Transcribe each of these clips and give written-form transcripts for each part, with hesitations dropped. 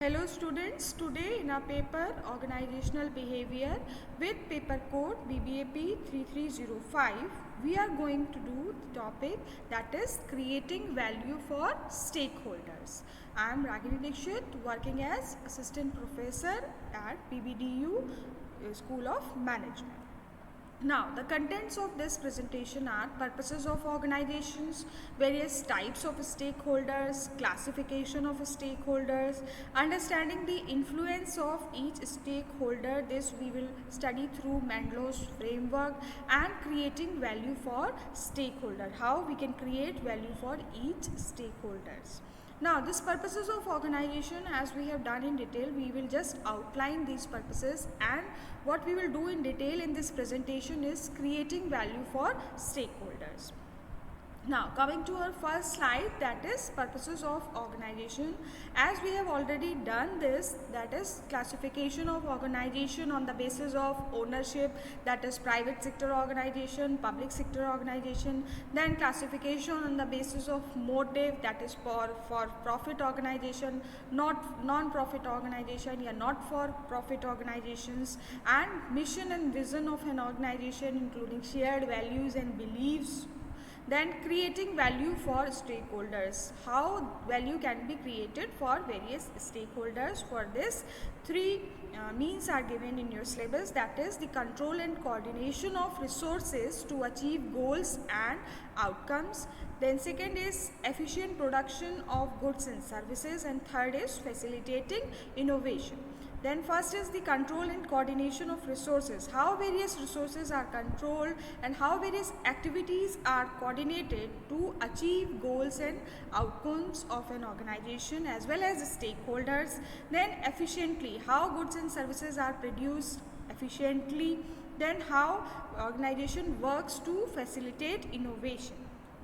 Hello students, today in our paper Organizational Behavior with paper code BBAP 3305, we are going to do the topic that is creating value for stakeholders. I am Ragini Dikshit, working as Assistant Professor at PBDU School of Management. Now, the contents of this presentation are purposes of organizations, various types of stakeholders, classification of stakeholders, understanding the influence of each stakeholder. This we will study through Mandlow's framework, and creating value for stakeholder, how we can create value for each stakeholders. Now, these purposes of organization, as we have done in detail, we will just outline these purposes, and what we will do in detail in this presentation is creating value for stakeholders. Now, coming to our first slide, that is purposes of organization. As we have already done this, that is classification of organization on the basis of ownership, that is private sector organization, public sector organization. Then classification on the basis of motive, that is for profit organization, not non-profit organization, yeah, not for profit organizations, and mission and vision of an organization, including shared values and beliefs. Then creating value for stakeholders, how value can be created for various stakeholders. For this, three means are given in your syllabus, that is the control and coordination of resources to achieve goals and outcomes. Then second is efficient production of goods and services, and third is facilitating innovation. Then first is the control and coordination of resources, how various resources are controlled and how various activities are coordinated to achieve goals and outcomes of an organization as well as stakeholders. Then efficiently, how goods and services are produced efficiently. Then how organization works to facilitate innovation.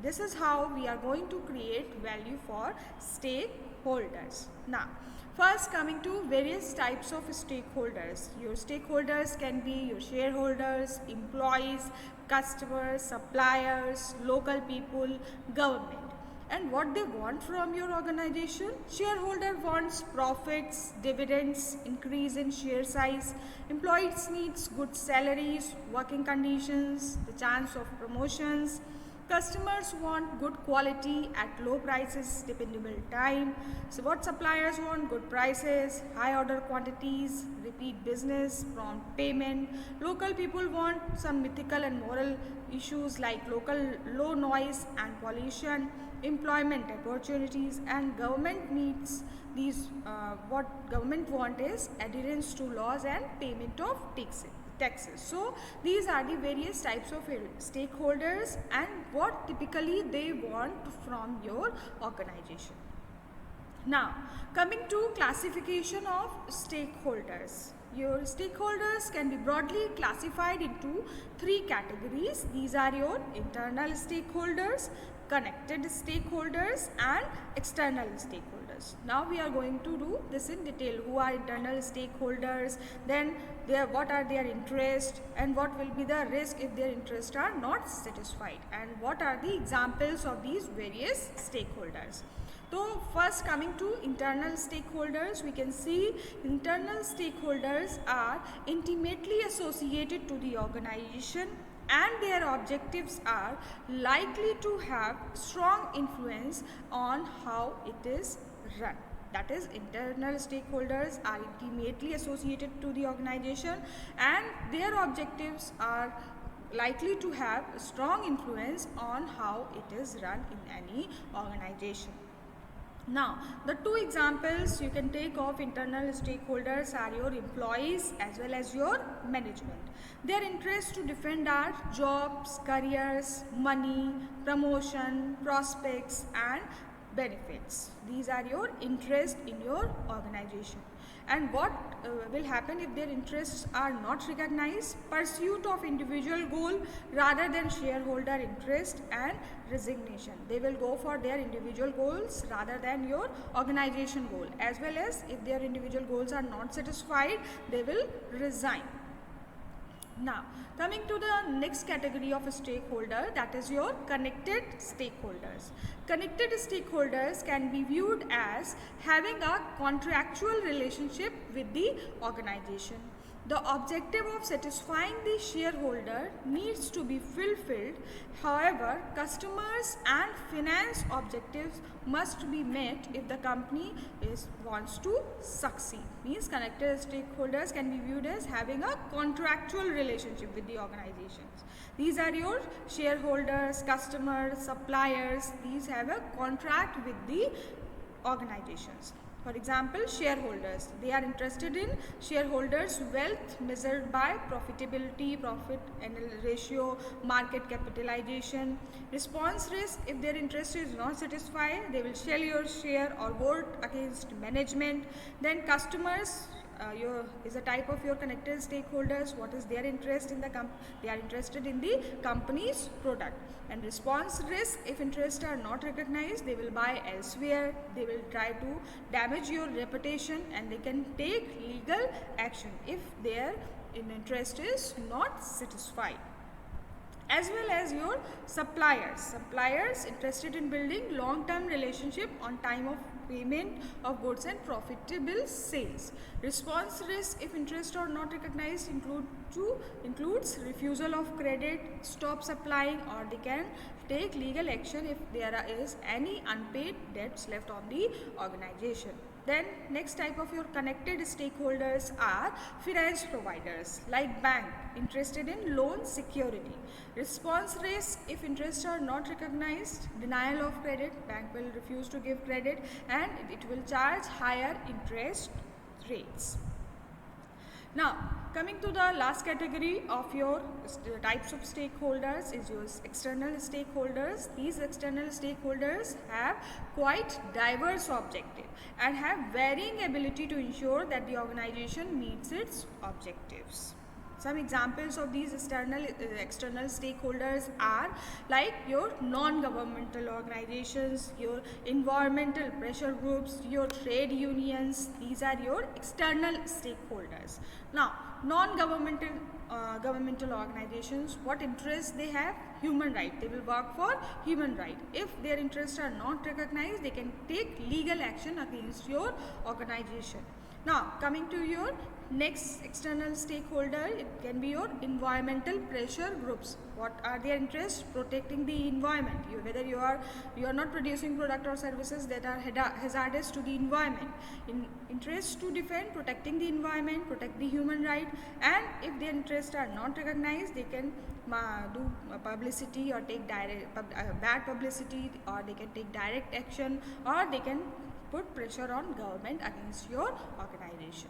This is how we are going to create value for stakeholders. Now, first, coming to various types of stakeholders. Your stakeholders can be your shareholders, employees, customers, suppliers, local people, government. And what they want from your organization? Shareholder wants profits, dividends, increase in share size. Employees needs good salaries, working conditions, the chance of promotions. Customers want good quality at low prices, dependable time. So what suppliers want? Good prices, high order quantities, repeat business, prompt payment. Local people want some ethical and moral issues like low noise and pollution, employment opportunities. And government needs these, what government want is adherence to laws and payment of taxes. So these are the various types of stakeholders and what typically they want from your organization. Now, coming to classification of stakeholders. Your stakeholders can be broadly classified into three categories. These are your internal stakeholders, connected stakeholders, and external stakeholders. Now we are going to do this in detail. Who are internal stakeholders, then what are their interests, and what will be the risk if their interests are not satisfied, and what are the examples of these various stakeholders. So first, coming to internal stakeholders, we can see internal stakeholders are intimately associated to the organization, and their objectives are likely to have strong influence on how it is run. That is, internal stakeholders are intimately associated to the organization, and their objectives are likely to have strong influence on how it is run in any organization. Now, the two examples you can take of internal stakeholders are your employees as well as your management. Their interest to defend are jobs, careers, money, promotion, prospects, and benefits. These are your interest in your organization. And what will happen if their interests are not recognized? Pursuit of individual goal rather than shareholder interest, and resignation. They will go for their individual goals rather than your organization goal, as well as if their individual goals are not satisfied, they will resign. Now, coming to the next category of a stakeholder, that is your connected stakeholders. Connected stakeholders can be viewed as having a contractual relationship with the organization. The objective of satisfying the shareholder needs to be fulfilled. However, customers and finance objectives must be met if the company wants to succeed. Means connected stakeholders can be viewed as having a contractual relationship with the organizations. These are your shareholders, customers, suppliers. These have a contract with the organizations. For example, shareholders. They are interested in shareholders' wealth measured by profitability, profit and ratio, market capitalization. Response risk. If their interest is not satisfied, they will sell your share or vote against management. Then customers. Is a type of your connected stakeholders. What is their interest in the they are interested in the company's product. And response risk, if interests are not recognized, they will buy elsewhere, they will try to damage your reputation, and they can take legal action if their interest is not satisfied. As well as your suppliers. Suppliers interested in building long-term relationship on time of payment of goods and profitable sales. Response risk, if interests are not recognized, includes refusal of credit, stop supplying, or they can take legal action if there is any unpaid debts left on the organization. Then next type of your connected stakeholders are finance providers like bank interested in loan security. Response risk, if interests are not recognized, denial of credit, bank will refuse to give credit and it will charge higher interest rates. Now, coming to the last category of your types of stakeholders is your external stakeholders. These external stakeholders have quite diverse objective and have varying ability to ensure that the organization meets its objectives. Some examples of these external stakeholders are like your non-governmental organizations, your environmental pressure groups, your trade unions. These are your external stakeholders. Now, non-governmental governmental organizations, what interests they have? Human right. They will work for human right. If their interests are not recognized, they can take legal action against your organization. Now, coming to your next external stakeholder, it can be your environmental pressure groups. What are their interests? Protecting the environment. Whether you are not producing product or services that are hazardous to the environment. Interest to defend, protecting the environment, protect the human right, and if their interests are not recognized, they can do publicity or take bad publicity, or they can take direct action, or they can put pressure on government against your organization.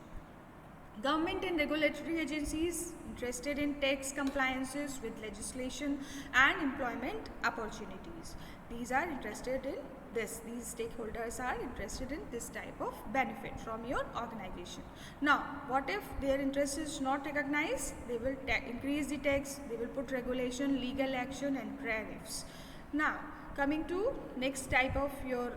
Government and regulatory agencies interested in tax compliances with legislation and employment opportunities. These are interested in this. These stakeholders are interested in this type of benefit from your organization. Now, what if their interest is not recognized? They will increase the tax, they will put regulation, legal action and tariffs. Now, coming to next type of your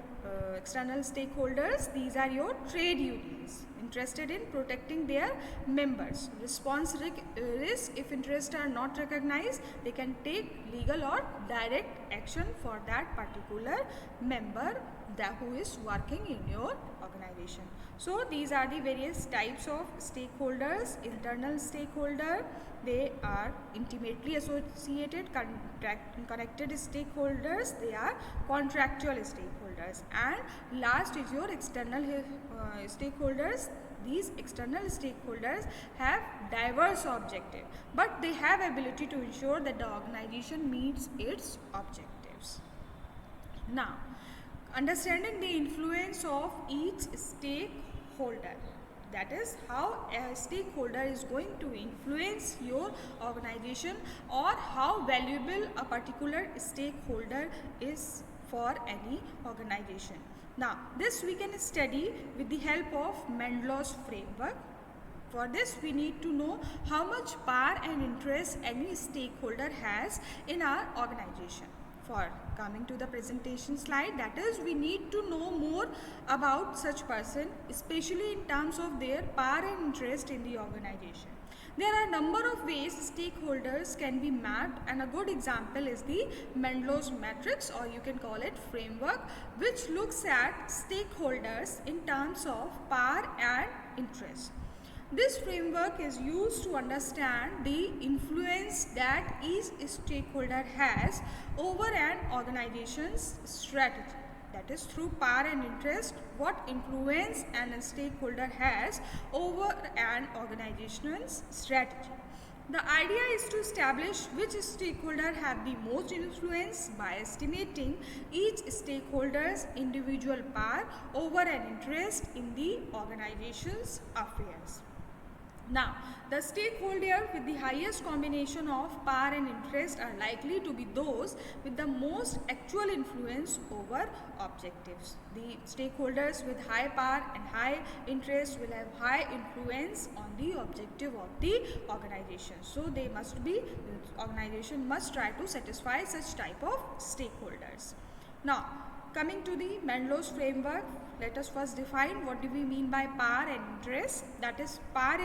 external stakeholders, these are your trade unions interested in protecting their members. Response risk, if interests are not recognized, they can take legal or direct action for that particular member who is working in your organization. So these are the various types of stakeholders. Internal stakeholder, they are intimately associated. Connected stakeholders, they are contractual stakeholders. And last is your external stakeholders. These external stakeholders have diverse objective, but they have ability to ensure that the organization meets its objectives. Now, understanding the influence of each stakeholder, that is how a stakeholder is going to influence your organization, or how valuable a particular stakeholder is for any organization. Now, this we can study with the help of Mendelow's framework. For this, we need to know how much power and interest any stakeholder has in our organization. For coming to the presentation slide, that is, we need to know more about such person, especially in terms of their power and interest in the organization. There are a number of ways stakeholders can be mapped, and a good example is the Mendelow's matrix, or you can call it framework, which looks at stakeholders in terms of power and interest. This framework is used to understand the influence that each stakeholder has over an organization's strategy. That is, through power and interest, what influence a stakeholder has over an organization's strategy. The idea is to establish which stakeholder have the most influence by estimating each stakeholder's individual power over an interest in the organization's affairs. Now, the stakeholder with the highest combination of power and interest are likely to be those with the most actual influence over objectives. The stakeholders with high power and high interest will have high influence on the objective of the organization. So, the organization must try to satisfy such type of stakeholders. Now, coming to the Mendelow's framework, let us first define what do we mean by power and interest. That is, power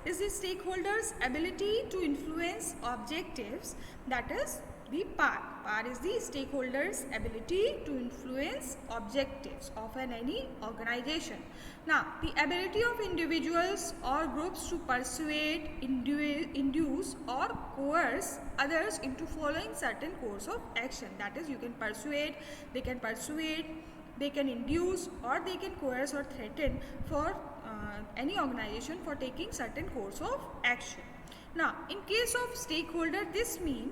is the stakeholder's ability to influence objectives. That is the power. Power is the stakeholder's ability to influence objectives of any organization. Now, the ability of individuals or groups to persuade, induce or coerce others into following certain course of action. That is, you can persuade, they can induce, or they can coerce or threaten for any organization for taking certain course of action. Now, in case of stakeholder, this means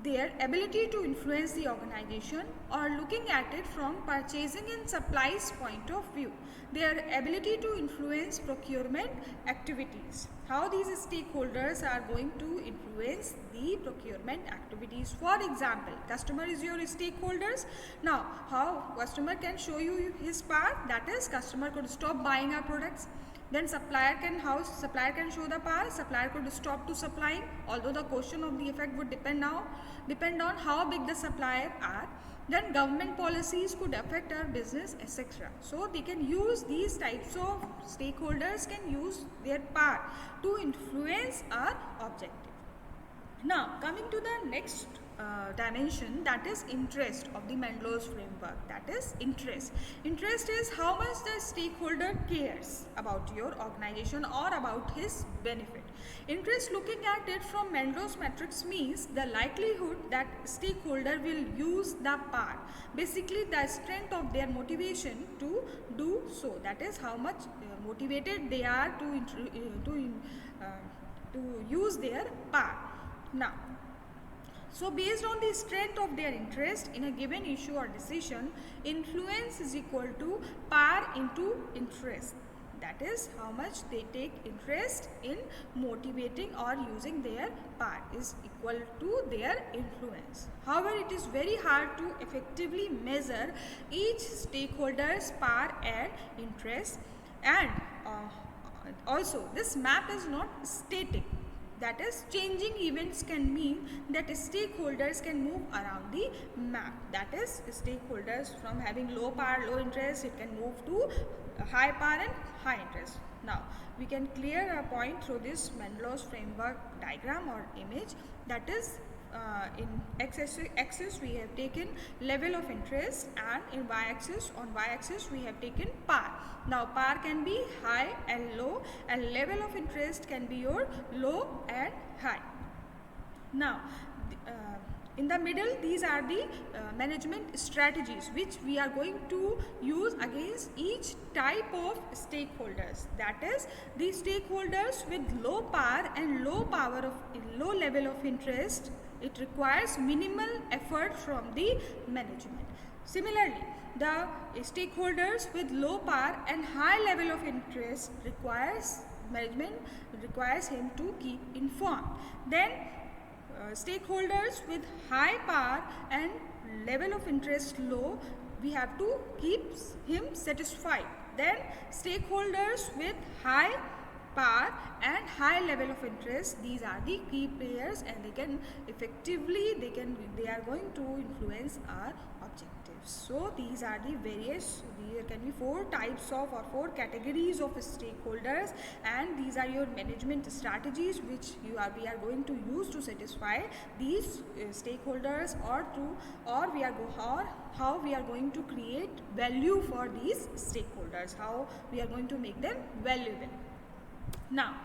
their ability to influence the organization, or looking at it from purchasing and supplies point of view, their ability to influence procurement activities. How these stakeholders are going to influence the procurement activities. For example, customer is your stakeholders. Now, how customer can show you his power? That is, customer could stop buying our products. Then supplier can show the power. Supplier could stop to supplying, although the question of the effect would depend on how big the supplier are. Then government policies could affect our business, etc. So they can use these types of stakeholders can use their power to influence our objective. Now, coming to the next dimension, that is interest of the Mendelow's framework. That is interest. Interest is how much the stakeholder cares about your organization or about his benefit. Interest, looking at it from Mendelow's matrix, means the likelihood that stakeholder will use the power. Basically, the strength of their motivation to do so. That is how much motivated they are to use their power. Now, so based on the strength of their interest in a given issue or decision, influence is equal to power into interest. That is how much they take interest in motivating or using their power is equal to their influence. However, it is very hard to effectively measure each stakeholder's power and interest, and also this map is not static. That is, changing events can mean that stakeholders can move around the map. That is, stakeholders from having low power, low interest, it can move to high power and high interest. Now, we can clear a point through this Mendelow's framework diagram or image. That is, in x-axis we have taken level of interest, and in y-axis, we have taken power. Now, power can be high and low, and level of interest can be your low and high. Now, in the middle, these are the management strategies which we are going to use against each type of stakeholders. That is, the stakeholders with low power and low level of interest, it requires minimal effort from the management. Similarly, the stakeholders with low power and high level of interest management requires him to keep informed. Then stakeholders with high power and level of interest low, we have to keep him satisfied. Then stakeholders with high power and high level of interest, these are the key players, and they are going to influence our objectives. So these are the various, there can be 4 types of or 4 categories of stakeholders, and these are your management strategies which we are going to use to satisfy these stakeholders, or how we are going to create value for these stakeholders, how we are going to make them valuable. Now,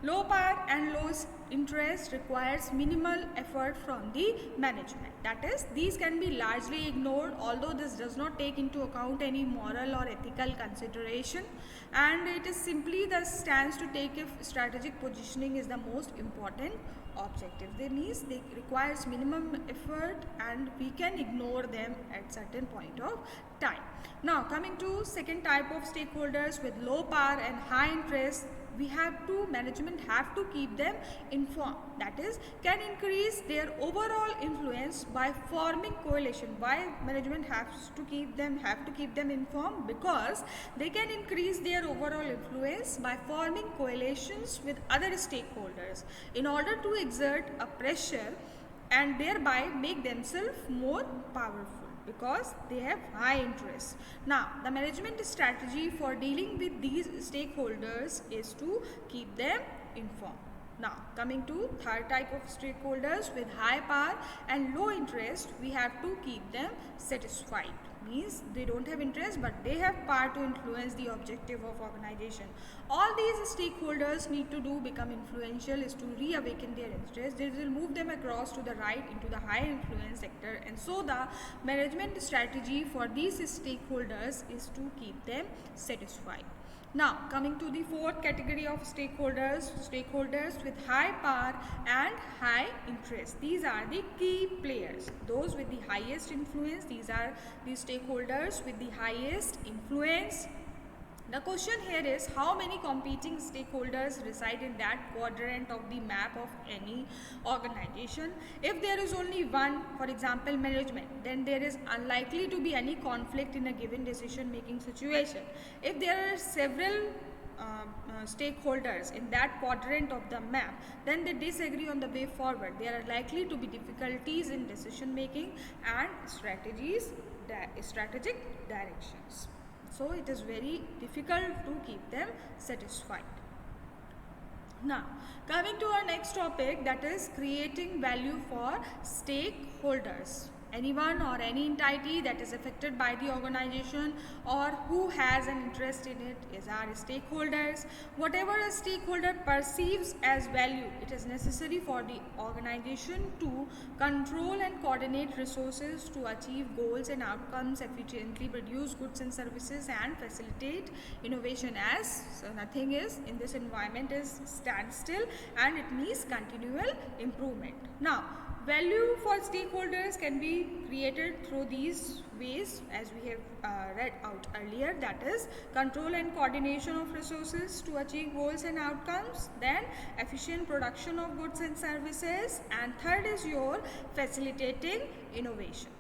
low power and low interest requires minimal effort from the management. That is, these can be largely ignored, although this does not take into account any moral or ethical consideration, and it is simply the stance to take if strategic positioning is the most important objective. They means they requires minimum effort and we can ignore them at certain point of time. Now coming to second type of stakeholders with low power and high interest, management have to keep them informed. That is, can increase their overall influence by forming coalition. Why management have to keep them informed? Because they can increase their overall influence by forming coalitions with other stakeholders in order to exert a pressure and thereby make themselves more powerful, because they have high interest. Now, the management strategy for dealing with these stakeholders is to keep them informed. Now, coming to third type of stakeholders with high power and low interest, we have to keep them satisfied. Means they don't have interest but they have power to influence the objective of organization. All these stakeholders need to do become influential is to reawaken their interest. They will move them across to the right into the high influence sector, and so the management strategy for these stakeholders is to keep them satisfied. Now coming to the fourth category of stakeholders with high power and high interest. These are the key players, those with the highest influence. These are the stakeholders with the highest influence. The question here is, how many competing stakeholders reside in that quadrant of the map of any organization? If there is only one, for example management, then there is unlikely to be any conflict in a given decision making situation. If there are several stakeholders in that quadrant of the map, then they disagree on the way forward. There are likely to be difficulties in decision making and strategic directions. So it is very difficult to keep them satisfied. Now coming to our next topic, that is creating value for stakeholders. Anyone or any entity that is affected by the organization or who has an interest in it is our stakeholders. Whatever a stakeholder perceives as value, it is necessary for the organization to control and coordinate resources to achieve goals and outcomes, efficiently produce goods and services, and facilitate innovation, as so nothing is in this environment is standstill, and it means continual improvement. Now value for stakeholders can be created through these ways as we have read out earlier, that is control and coordination of resources to achieve goals and outcomes, then efficient production of goods and services, and third is your facilitating innovation.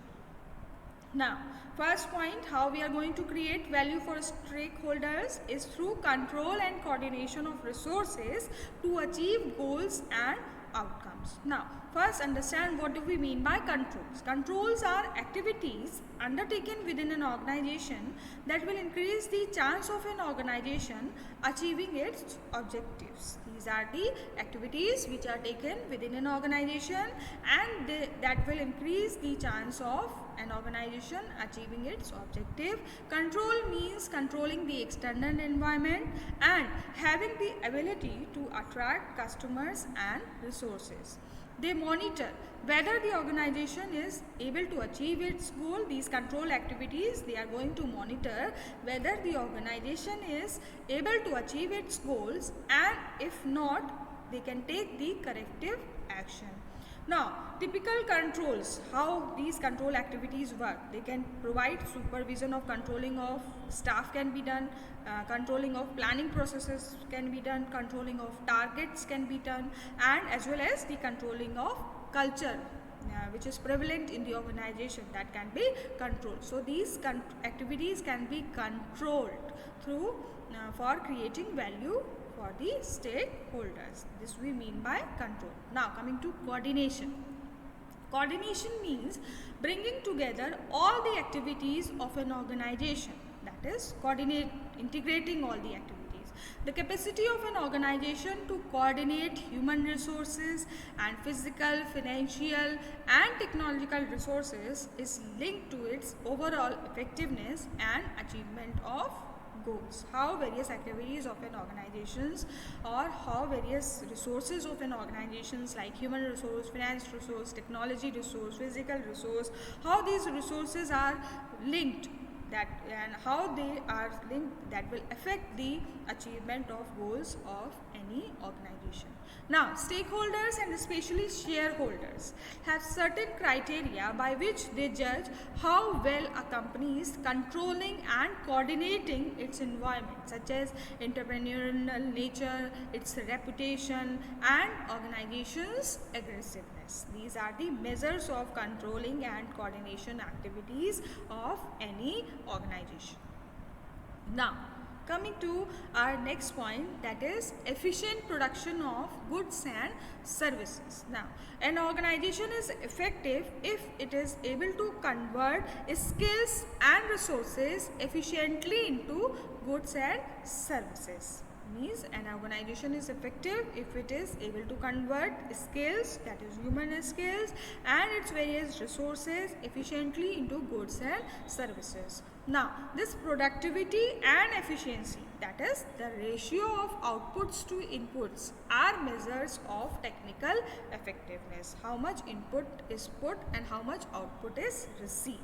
Now first point, how we are going to create value for stakeholders is through control and coordination of resources to achieve goals and outcomes. Now first understand what do we mean by controls. Controls are activities undertaken within an organization that will increase the chance of an organization achieving its objectives. These are the activities which are taken within an organization and that will increase the chance of an organization achieving its objective. Control means controlling the external environment and having the ability to attract customers and resources. They monitor whether the organization is able to achieve its goal. These control activities, they are going to monitor whether the organization is able to achieve its goals, and if not, they can take the corrective action. Now, typical controls, how these control activities work. They can provide supervision of controlling of staff can be done, controlling of planning processes can be done, controlling of targets can be done, and as well as the controlling of culture which is prevalent in the organization, that can be controlled. So these activities can be controlled through for creating value for the stakeholders. This we mean by control. Now coming to coordination. Coordination means bringing together all the activities of an organization, that is, integrating all the activities. The capacity of an organization to coordinate human resources and physical, financial, and technological resources is linked to its overall effectiveness and achievement of goals. How various activities of an organizations or how various resources of an organizations like human resource, finance resource, technology resource, physical resource, how these resources are linked, that and how they are linked, that will affect the achievement of goals of any organization. Now, stakeholders and especially shareholders have certain criteria by which they judge how well a company is controlling and coordinating its environment, such as entrepreneurial nature, its reputation, and organization's aggressiveness. These are the measures of controlling and coordination activities of any organization. Now, coming to our next point, that is efficient production of goods and services. Now, an organization is effective if it is able to convert its skills and resources efficiently into goods and services. Means an organization is effective if it is able to convert skills, that is human skills, and its various resources efficiently into goods and services. Now, this productivity and efficiency, that is the ratio of outputs to inputs, are measures of technical effectiveness. How much input is put and how much output is received.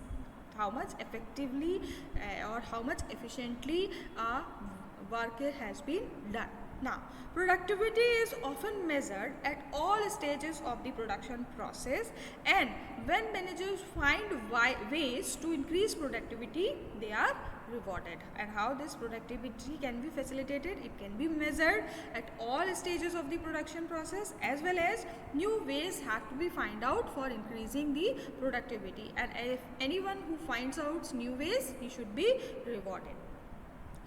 How much effectively or how much efficiently work has been done. Now, productivity is often measured at all stages of the production process, and when managers find ways to increase productivity, they are rewarded. And how this productivity can be facilitated? It can be measured at all stages of the production process, as well as new ways have to be found out for increasing the productivity. And if anyone who finds out new ways, he should be rewarded.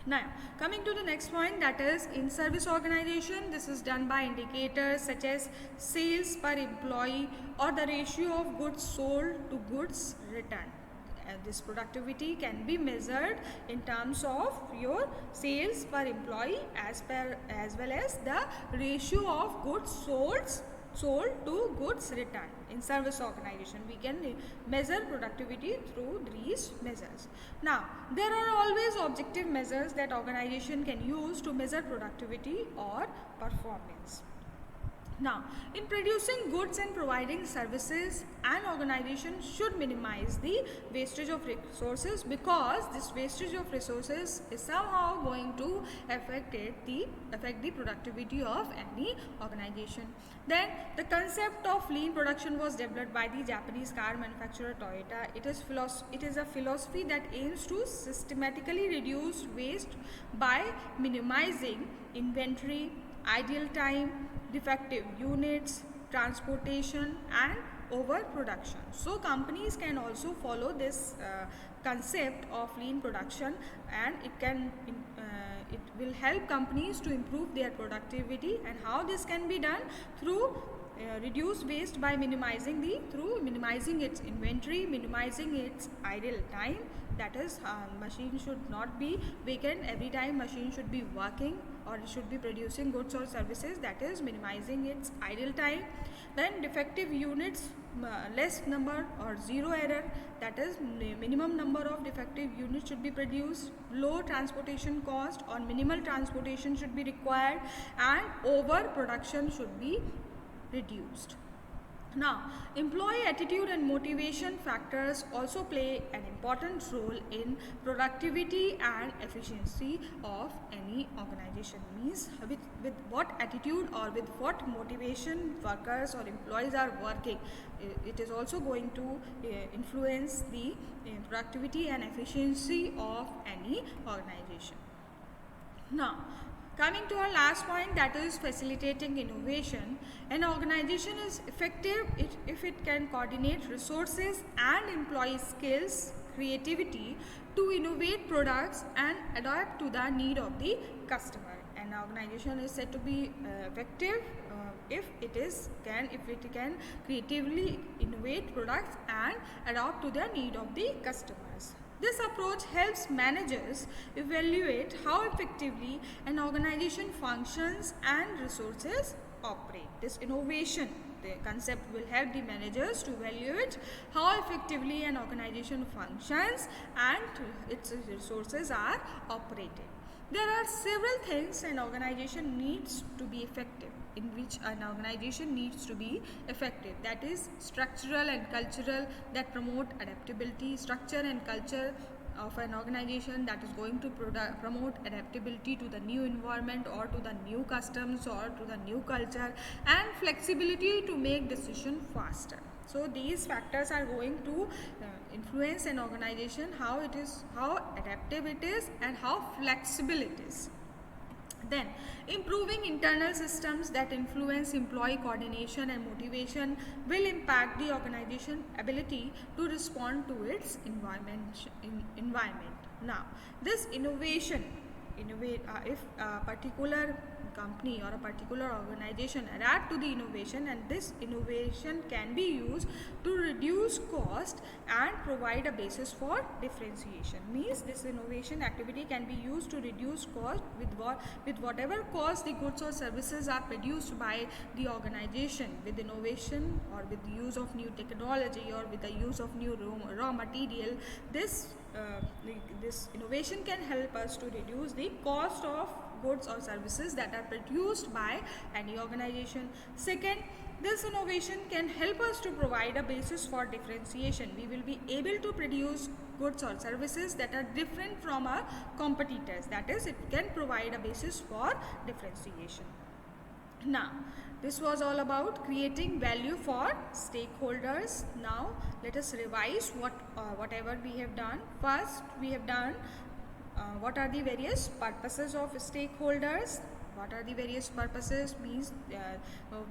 Now, coming to the next point, that is in service organization, this is done by indicators such as sales per employee or the ratio of goods sold to goods returned. This productivity can be measured in terms of your sales per employee as well as the ratio of goods sold to goods returned. In service organization, we can measure productivity through these measures. Now, there are always objective measures that organization can use to measure productivity or performance. Now, in producing goods and providing services, an organization should minimize the wastage of resources, because this wastage of resources is somehow going to affect the productivity of any organization. Then, the concept of lean production was developed by the Japanese car manufacturer Toyota. It is a philosophy that aims to systematically reduce waste by minimizing inventory, idle time, defective units, transportation, and overproduction. So companies can also follow this concept of lean production, and it will help companies to improve their productivity. And how this can be done? Through reduce waste by minimizing its inventory, minimizing its idle time. That is, machine should not be vacant every time. Machine should be working, or it should be producing goods or services. That is minimizing its idle time. Then defective units, less number or zero error. That is minimum number of defective units should be produced. Low transportation cost or minimal transportation should be required, and overproduction should be reduced. Now, employee attitude and motivation factors also play an important role in productivity and efficiency of any organization. Means with what attitude or with what motivation workers or employees are working, it is also going to influence the productivity and efficiency of any organization. Now, coming to our last point, that is facilitating innovation. An organization is effective if it can coordinate resources and employee skills, creativity to innovate products and adapt to the need of the customer. an organization is said to be effective if it can creatively innovate products and adapt to the need of the customers. This approach helps managers evaluate how effectively an organization functions and resources operate. This innovation, the concept will help the managers to evaluate how effectively an organization functions and its resources are operated. There are several things an organization needs to be effective, in which an organization needs to be effective. That is structural and cultural, that promote adaptability. Structure and culture of an organization that is going to promote adaptability to the new environment or to the new customs or to the new culture, and flexibility to make decision faster. So these factors are going to influence an organization, how adaptive it is and how flexible it is. Then, improving internal systems that influence employee coordination and motivation will impact the organization ability to respond to its environment. Now, this if a particular company or a particular organization adapt to the innovation, and this innovation can be used to reduce cost and provide a basis for differentiation. Means this innovation activity can be used to reduce cost with whatever cost the goods or services are produced by the organization. With innovation or with the use of new technology or with the use of new raw material, this innovation can help us to reduce the cost of goods or services that are produced by any organization. Second, this innovation can help us to provide a basis for differentiation. We will be able to produce goods or services that are different from our competitors. That is, it can provide a basis for differentiation. Now, this was all about creating value for stakeholders. Now, let us revise whatever we have done. First, we have done what are the various purposes of stakeholders. What are the various purposes? Means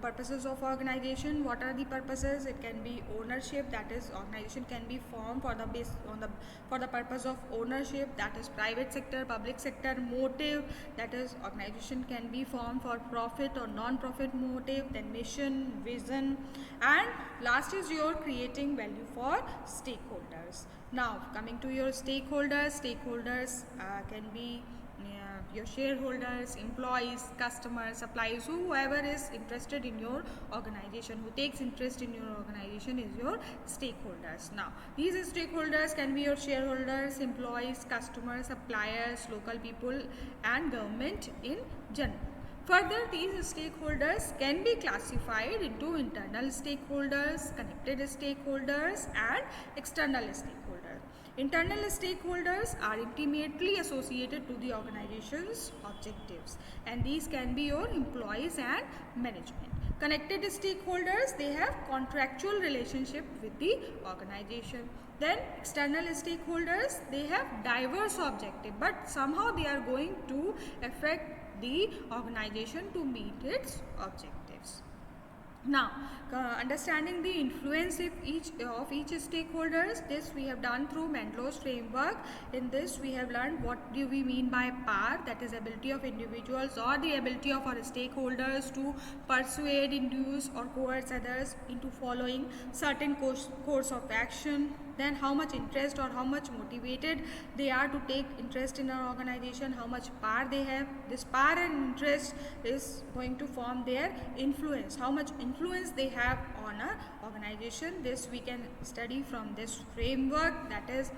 purposes of organization. What are the purposes? It can be ownership, that is organization can be formed for the purpose of ownership, that is private sector, public sector. Motive, that is organization can be formed for profit or non-profit motive. Then mission, vision, and last is your creating value for stakeholders. Now, coming to your stakeholders can be your shareholders, employees, customers, suppliers, whoever is interested in your organization, who takes interest in your organization is your stakeholders. Now, these stakeholders can be your shareholders, employees, customers, suppliers, local people, and government in general. Further, these stakeholders can be classified into internal stakeholders, connected stakeholders, and external stakeholders. Internal stakeholders are intimately associated to the organization's objectives, and these can be your employees and management. Connected stakeholders, they have contractual relationship with the organization. Then external stakeholders, they have diverse objective, but somehow they are going to affect the organization to meet its objectives. Now, understanding the influence of each stakeholders, this we have done through Mendelow's framework. In this, we have learned what do we mean by power, that is ability of individuals or the ability of our stakeholders to persuade, induce, or coerce others into following certain course of action. Then how much interest or how much motivated they are to take interest in our organization, how much power they have. This power and interest is going to form their influence, how much influence they have on our organization. This we can study from this framework, that is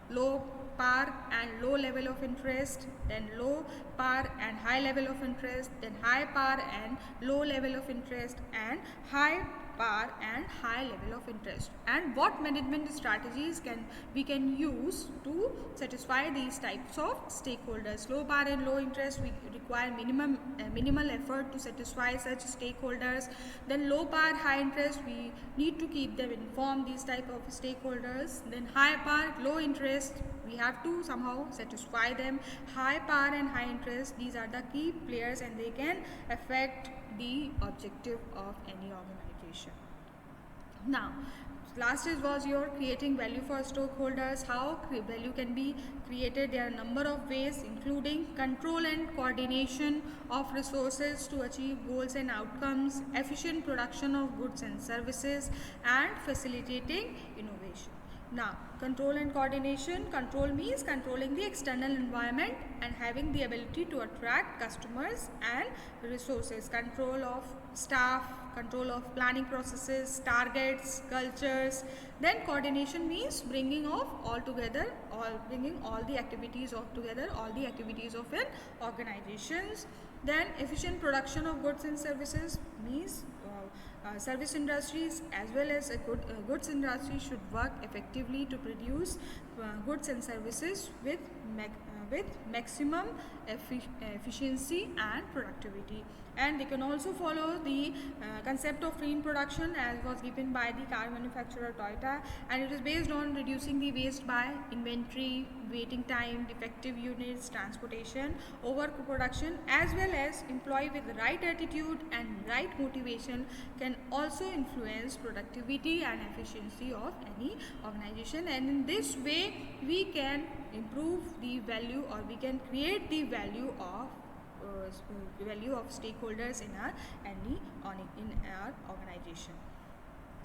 low power and low level of interest, then low power and high level of interest, then high power and low level of interest, and high power and high level of interest, and what management strategies we can use to satisfy these types of stakeholders. Low power and low interest, we require minimal effort to satisfy such stakeholders. Then low power, high interest, we need to keep them informed, these type of stakeholders. Then high power, low interest, we have to somehow satisfy them. High power and high interest, these are the key players and they can affect the objective of any organization. Now, last is was your creating value for stakeholders. How value can be created? There are a number of ways, including control and coordination of resources to achieve goals and outcomes, efficient production of goods and services, and facilitating innovation. Now, control and coordination. Control means controlling the external environment and having the ability to attract customers and resources. Control of staff, control of planning processes, targets, cultures. Then coordination means bringing all the activities of together, all the activities of an organizations. Then efficient production of goods and services means service industries as well as goods industry should work effectively to produce goods and services with maximum efficiency and productivity. And they can also follow the concept of lean production as was given by the car manufacturer Toyota, and it is based on reducing the waste by inventory, waiting time, defective units, transportation, overproduction, as well as employee with the right attitude and right motivation can also influence productivity and efficiency of any organization. And in this way we can improve the value, or we can create the value of stakeholders in our organization.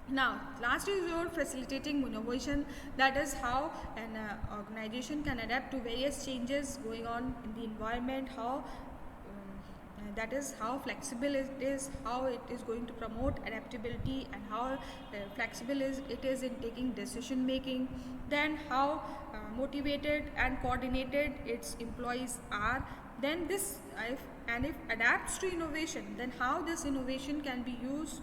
Now, last is your facilitating innovation. That is how an organization can adapt to various changes going on in the environment. That is how flexible it is, how it is going to promote adaptability, and how flexible it is in taking decision making. Then how motivated and coordinated its employees are. Then if adapts to innovation, then how this innovation can be used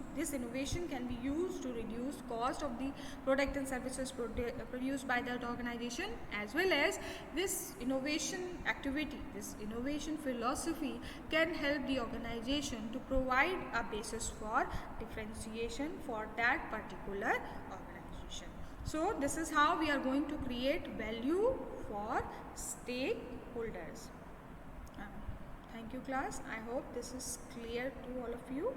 to reduce cost of the product and services produced by that organization, as well as this innovation activity, this innovation philosophy can help the organization to provide a basis for differentiation for that particular organization. So this is how we are going to create value for stakeholders. Thank you, class. I hope this is clear to all of you.